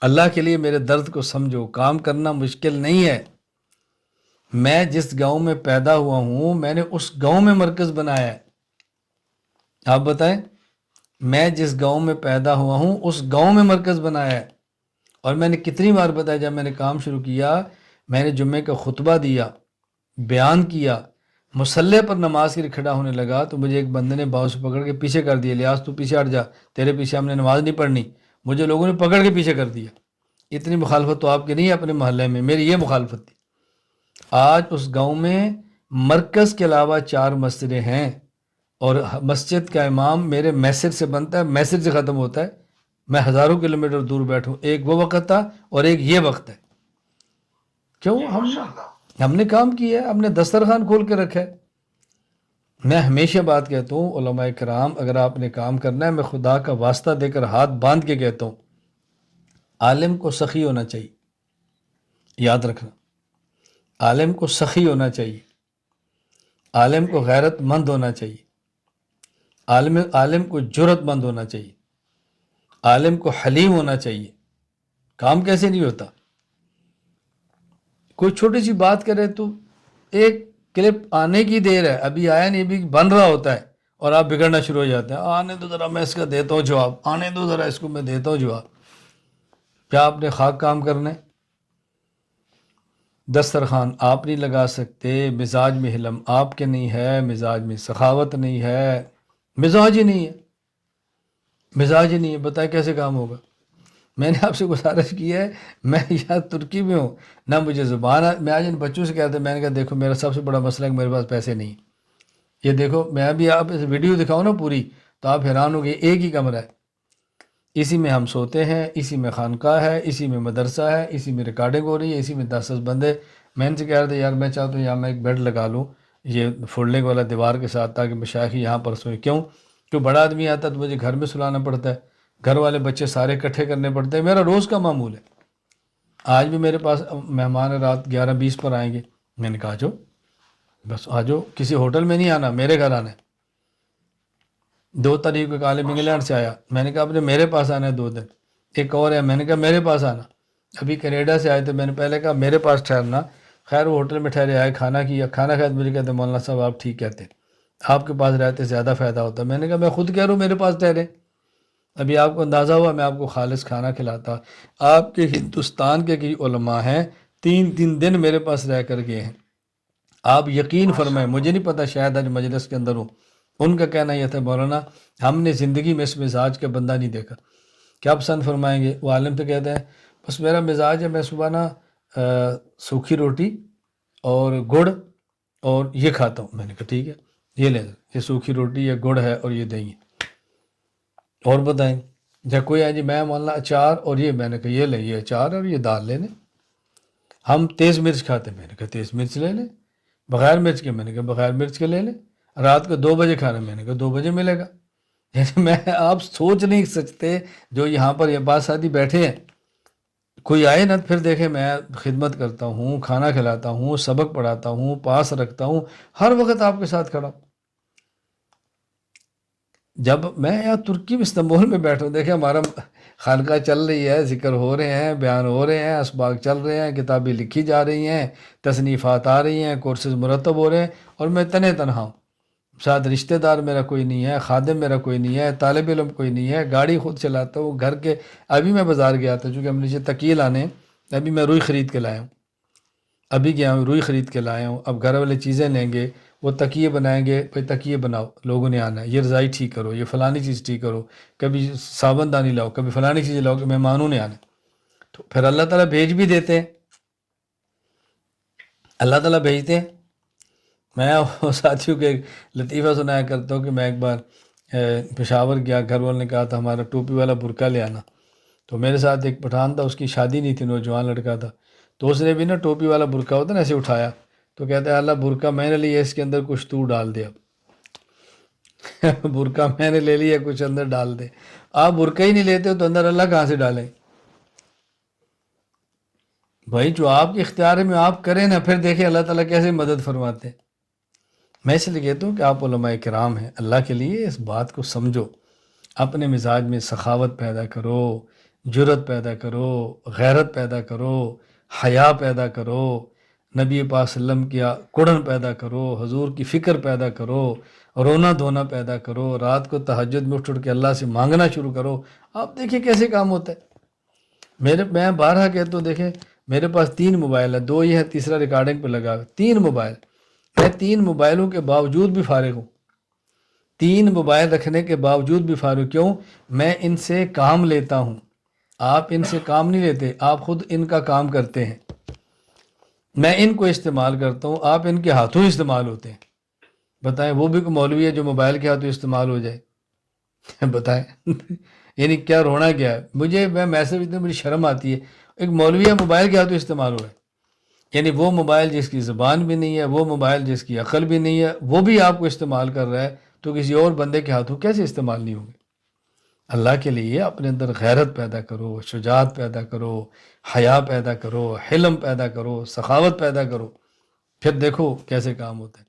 اللہ کے لیے میرے درد کو سمجھو، کام کرنا مشکل نہیں ہے۔ میں جس گاؤں میں پیدا ہوا ہوں میں نے اس گاؤں میں مرکز بنایا ہے۔ آپ بتائیں، میں جس گاؤں میں پیدا ہوا ہوں اس گاؤں میں مرکز بنایا ہے۔ اور میں نے کتنی بار بتایا، جب میں نے کام شروع کیا، میں نے جمعے کا خطبہ دیا، بیان کیا، مصلی پر نماز کے لیے کھڑا ہونے لگا تو مجھے ایک بندے نے باؤں سے پکڑ کے پیچھے کر دیا، لیاس تو پیچھے ہٹ جا، تیرے پیچھے ہم نے نماز نہیں پڑھنی۔ مجھے لوگوں نے پکڑ کے پیچھے کر دیا۔ اتنی مخالفت تو آپ کی نہیں ہے اپنے محلے میں، میری یہ مخالفت تھی۔ آج اس گاؤں میں مرکز کے علاوہ 4 مسجدیں ہیں، اور مسجد کا امام میرے میسر سے بنتا ہے، میسر سے ختم ہوتا ہے۔ میں ہزاروں کلومیٹر دور بیٹھوں، ایک وہ وقت تھا اور ایک یہ وقت ہے۔ کیوں؟ ہم نے کام کیا ہے، ہم نے دسترخوان کھول کے رکھا ہے۔ میں ہمیشہ بات کہتا ہوں، علماء کرام اگر آپ نے کام کرنا ہے، میں خدا کا واسطہ دے کر ہاتھ باندھ کے کہتا ہوں، عالم کو سخی ہونا چاہیے۔ یاد رکھنا، عالم کو سخی ہونا چاہیے، عالم کو غیرت مند ہونا چاہیے، عالم کو جرت مند ہونا چاہیے، عالم کو حلیم ہونا چاہیے۔ کام کیسے نہیں ہوتا؟ کوئی چھوٹی سی بات کرے تو ایک کلپ آنے کی دیر ہے، ابھی آیا نہیں، ابھی بن رہا ہوتا ہے، اور آپ بگڑنا شروع ہو جاتے ہیں، آنے دو ذرا میں اس کا دیتا ہوں جواب، آنے دو ذرا اس کو میں دیتا ہوں جواب۔ کیا آپ نے خاک کام کرنا ہے؟ دسترخوان آپ نہیں لگا سکتے، مزاج میں حلم آپ کے نہیں ہے، مزاج میں سخاوت نہیں ہے، مزاج ہی نہیں ہے، مزاج ہی نہیں ہے، بتائیں کیسے کام ہوگا؟ میں نے آپ سے گزارش کی ہے، میں یہاں ترکی میں ہوں، نہ مجھے زبان میں آج ان بچوں سے کہتا، میں نے کہا دیکھو میرا سب سے بڑا مسئلہ ہے کہ میرے پاس پیسے نہیں۔ یہ دیکھو، میں ابھی آپ اس ویڈیو دکھاؤں نا پوری تو آپ حیران ہو گئے، ایک ہی کمرہ ہے، اسی میں ہم سوتے ہیں، اسی میں خانقاہ ہے، اسی میں مدرسہ ہے، اسی میں ریکارڈنگ ہو رہی ہے، اسی میں 10 بندے۔ میں ان سے کہہ رہا تھا یار میں چاہتا ہوں یہاں میں ایک بیڈ لگا لوں یہ فولڈنگ والا دیوار کے ساتھ، تاکہ مشائخ یہاں پر سوئیں۔ کیوں؟ جو بڑا آدمی آتا ہے تو مجھے گھر میں سلانا پڑتا ہے، گھر والے بچے سارے اکٹھے کرنے پڑتے ہیں، میرا روز کا معمول ہے۔ آج بھی میرے پاس مہمان رات 11:20 پر آئیں گے، میں نے کہا جو بس آ جاؤ، کسی ہوٹل میں نہیں آنا، میرے گھر آنا ہے۔ 2 تاریخ کو ایک عالم انگلینڈ سے آیا، میں نے کہا اپنے میرے پاس آنا ہے 2 دن۔ ایک اور ہے، میں نے کہا میرے پاس آنا۔ ابھی کینیڈا سے آئے تھے، میں نے پہلے کہا میرے پاس ٹھہرنا، خیر وہ ہوٹل میں ٹھہرے، آئے، کھانا کیا، کھانا کھایا تو مجھے کہتے ہیں مولانا صاحب آپ ٹھیک کہتے ہیں، آپ کے پاس رہتے زیادہ فائدہ ہوتا ہے۔ میں نے کہا میں خود کہہ رہا ہوں میرے پاس ٹھہرے، ابھی آپ کو اندازہ ہوا میں آپ کو خالص کھانا کھلاتا۔ آپ کے ہندوستان کے کئی علماء ہیں 3 دن میرے پاس رہ کر گئے ہیں۔ آپ یقین فرمائیں، مجھے نہیں پتا شاید آج مجلس کے اندر ہوں، ان کا کہنا یہ تھا مولانا ہم نے زندگی میں اس مزاج کا بندہ نہیں دیکھا۔ کیا پسند فرمائیں گے؟ وہ عالم تو کہتے ہیں بس میرا مزاج ہے، میں صبح نا سوکھی روٹی اور گڑ اور یہ کھاتا ہوں۔ میں نے کہا ٹھیک ہے، یہ لے لیں، یہ سوکھی روٹی، یہ گڑ ہے اور یہ دہی ہے، اور بتائیں۔ جب کوئی آئے جی میں مولانا اچار اور یہ، میں نے کہا یہ لیں، یہ اچار اور یہ دال لے لیں۔ ہم تیز مرچ کھاتے ہیں، میں نے کہا تیز مرچ لے لیں، بغیر مرچ کے، میں نے کہا بغیر مرچ کے لے لیں۔ رات کو 2 بجے کھانا، میں نے کہا 2 بجے ملے گا۔ یعنی میں آپ سوچ نہیں سکتے، جو یہاں پر یہ بات شادی بیٹھے ہیں، کوئی آئے نا پھر دیکھیں میں خدمت کرتا ہوں، کھانا کھلاتا ہوں، سبق پڑھاتا ہوں، پاس رکھتا ہوں، ہر وقت آپ کے ساتھ کھڑا ہوں۔ جب میں یہاں ترکی میں استنبول میں بیٹھا ہوں، دیکھیں ہمارا خانقاہ چل رہی ہے، ذکر ہو رہے ہیں، بیان ہو رہے ہیں، اسباق چل رہے ہیں، کتابیں لکھی جا رہی ہیں، تصنیفات آ رہی ہیں، کورسز مرتب ہو رہے ہیں، اور میں تنہا ہوں۔ ساتھ رشتہ دار میرا کوئی نہیں ہے، خادم میرا کوئی نہیں ہے، طالب علم کوئی نہیں ہے، گاڑی خود چلاتا ہوں گھر کے۔ ابھی میں بازار گیا تھا چونکہ ہم نیچے تکیے لانے، ابھی میں روئی خرید کے لایا ہوں، ابھی گیا ہوں روئی خرید کے لایا ہوں۔ اب گھر والے چیزیں لیں گے، وہ تکیے بنائیں گے، بھائی تکیے بناؤ، لوگوں نے آنا ہے، یہ رضائی ٹھیک کرو، یہ فلانی چیز ٹھیک کرو، کبھی صابن دانی لاؤ، کبھی فلانی چیز لاؤ کہ مہمانوں نے آنا ہے۔ تو پھر اللہ تعالیٰ بھیج بھی دیتے ہیں، اللہ تعالیٰ بھیجتے ہیں۔ میں ساتھیوں کے لطیفہ سنایا کرتا ہوں کہ میں ایک بار پشاور گیا، گھر والوں نے کہا تھا ہمارا ٹوپی والا برقع لے آنا، تو میرے ساتھ ایک پٹھان تھا، اس کی شادی نہیں تھی، نوجوان لڑکا تھا، تو اس نے بھی نا ٹوپی والا برقع ہوتا نا ایسے اٹھایا، تو کہتا ہے اللہ برقع میں نے لیا، اس کے اندر کچھ تو ڈال دیا۔ برقع میں نے لے لیا، کچھ اندر ڈال دے۔ آپ برقع ہی نہیں لیتے ہو تو اندر اللہ کہاں سے ڈالیں؟ بھائی جو آپ کے اختیار میں آپ کریں نا، پھر دیکھیں اللہ تعالیٰ کیسے مدد فرماتے ہیں۔ میں اس لیے کہتا ہوں کہ آپ علماء کرام ہیں، اللہ کے لیے اس بات کو سمجھو، اپنے مزاج میں سخاوت پیدا کرو، جرت پیدا کرو، غیرت پیدا کرو، حیا پیدا کرو، نبی پاک صلی اللہ علیہ وسلم کیا قرآن پیدا کرو، حضور کی فکر پیدا کرو، رونا دھونا پیدا کرو، رات کو تہجد میں اٹھ کے اللہ سے مانگنا شروع کرو۔ آپ دیکھیں کیسے کام ہوتا ہے۔ میں بارہا کہتا ہوں، دیکھیں میرے پاس 3 موبائل ہے، 2 یہ ہے، تیسرا ریکارڈنگ پہ لگا ہوا، 3 موبائل۔ میں 3 موبائلوں کے باوجود بھی فارغ ہوں، 3 موبائل رکھنے کے باوجود بھی فارغ۔ کیوں؟ میں ان سے کام لیتا ہوں، آپ ان سے کام نہیں لیتے، آپ خود ان کا کام کرتے ہیں۔ میں ان کو استعمال کرتا ہوں، آپ ان کے ہاتھوں استعمال ہوتے ہیں۔ بتائیں وہ بھی کوئی مولوی ہے جو موبائل کے ہاتھوں استعمال ہو جائے؟ بتائیں یعنی کیا رونا کیا ہے؟ میں میسج اتنی بڑی شرم آتی ہے، ایک مولوی ہے موبائل کے ہاتھوں استعمال ہو رہا ہے، یعنی وہ موبائل جس کی زبان بھی نہیں ہے، وہ موبائل جس کی عقل بھی نہیں ہے، وہ بھی آپ کو استعمال کر رہا ہے، تو کسی اور بندے کے ہاتھوں کیسے استعمال نہیں ہوگی؟ اللہ کے لیے اپنے اندر غیرت پیدا کرو، شجاعت پیدا کرو، حیا پیدا کرو، حلم پیدا کرو، سخاوت پیدا کرو، پھر دیکھو کیسے کام ہوتا ہے۔